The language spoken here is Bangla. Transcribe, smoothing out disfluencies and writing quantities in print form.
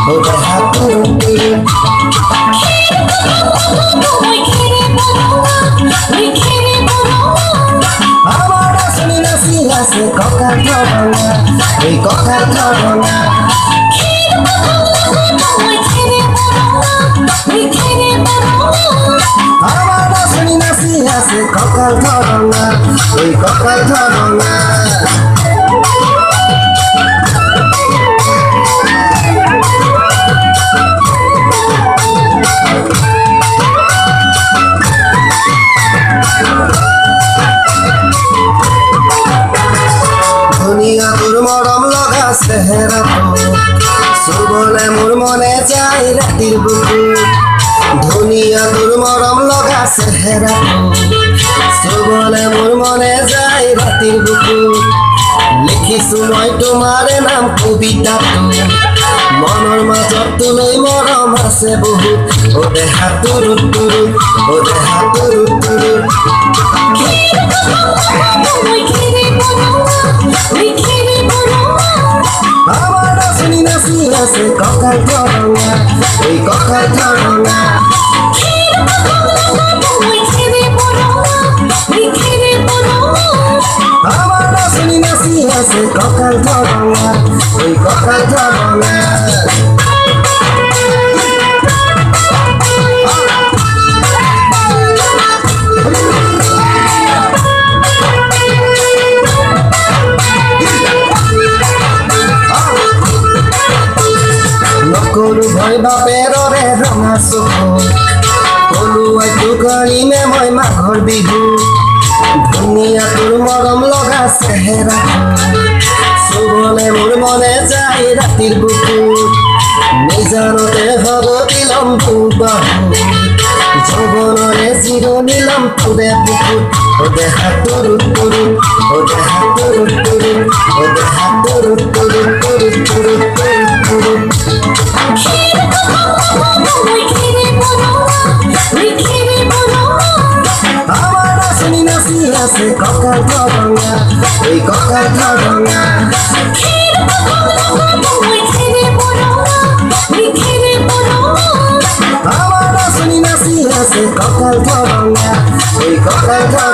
ওদের হাত তুরু তুরু আমার শুনি নাচি আছে ককার ঘটনা এই ককার ঘটনা আমার শুনি নাচি আছে ককার ঘটনা এই ককার ঘটনা দুনিয়া তোর মরম লগা চেহেরা চুবলে মোর মনে যায় রাতির বুকু দুনিয়া তোর মরম লগা চেহেরা চুবলে মোর মনে যায় রাতির বুকু লিখিছো মই তোমাৰে নাম কবিতাটো মনৰ মাজত তুলৈ মৰম আছে বহুত ও দেহা তুৰু তুৰু ও দেহা তুৰু তুৰু আমার শুনি নাচি আছে ককার ঘটনা এই ককার ঘটনা আমার শুনি নাচি আছে ককার ঘটনা এই ককার ঘটনা নকৰো ভয় বাপেৰ ৰে ৰঙা চকু কলুৱাই টুকৰিমে মই মাঘৰ বিহু ধুনীয়া তোৰ মৰম লগা চেহেৰা চুবলে মোৰ মনে যায় ৰাতিৰ বুকু নিজানতে হ'ব দিলম বাহু যৌৱনৰে জিৰণি লম তোৰে বুকুত ও দেহা তুৰু তুৰু ও দেহা তুৰু তুৰু ও দেহা তুৰু তুৰু তুৰু তুৰু তুৰু তুৰু আমার শুনি নাচি আছে ককার ঘটনা এই ককার ঘটনা আমার শুনি নাচি আছে ককার ঘটনা এই ককার ঘটনা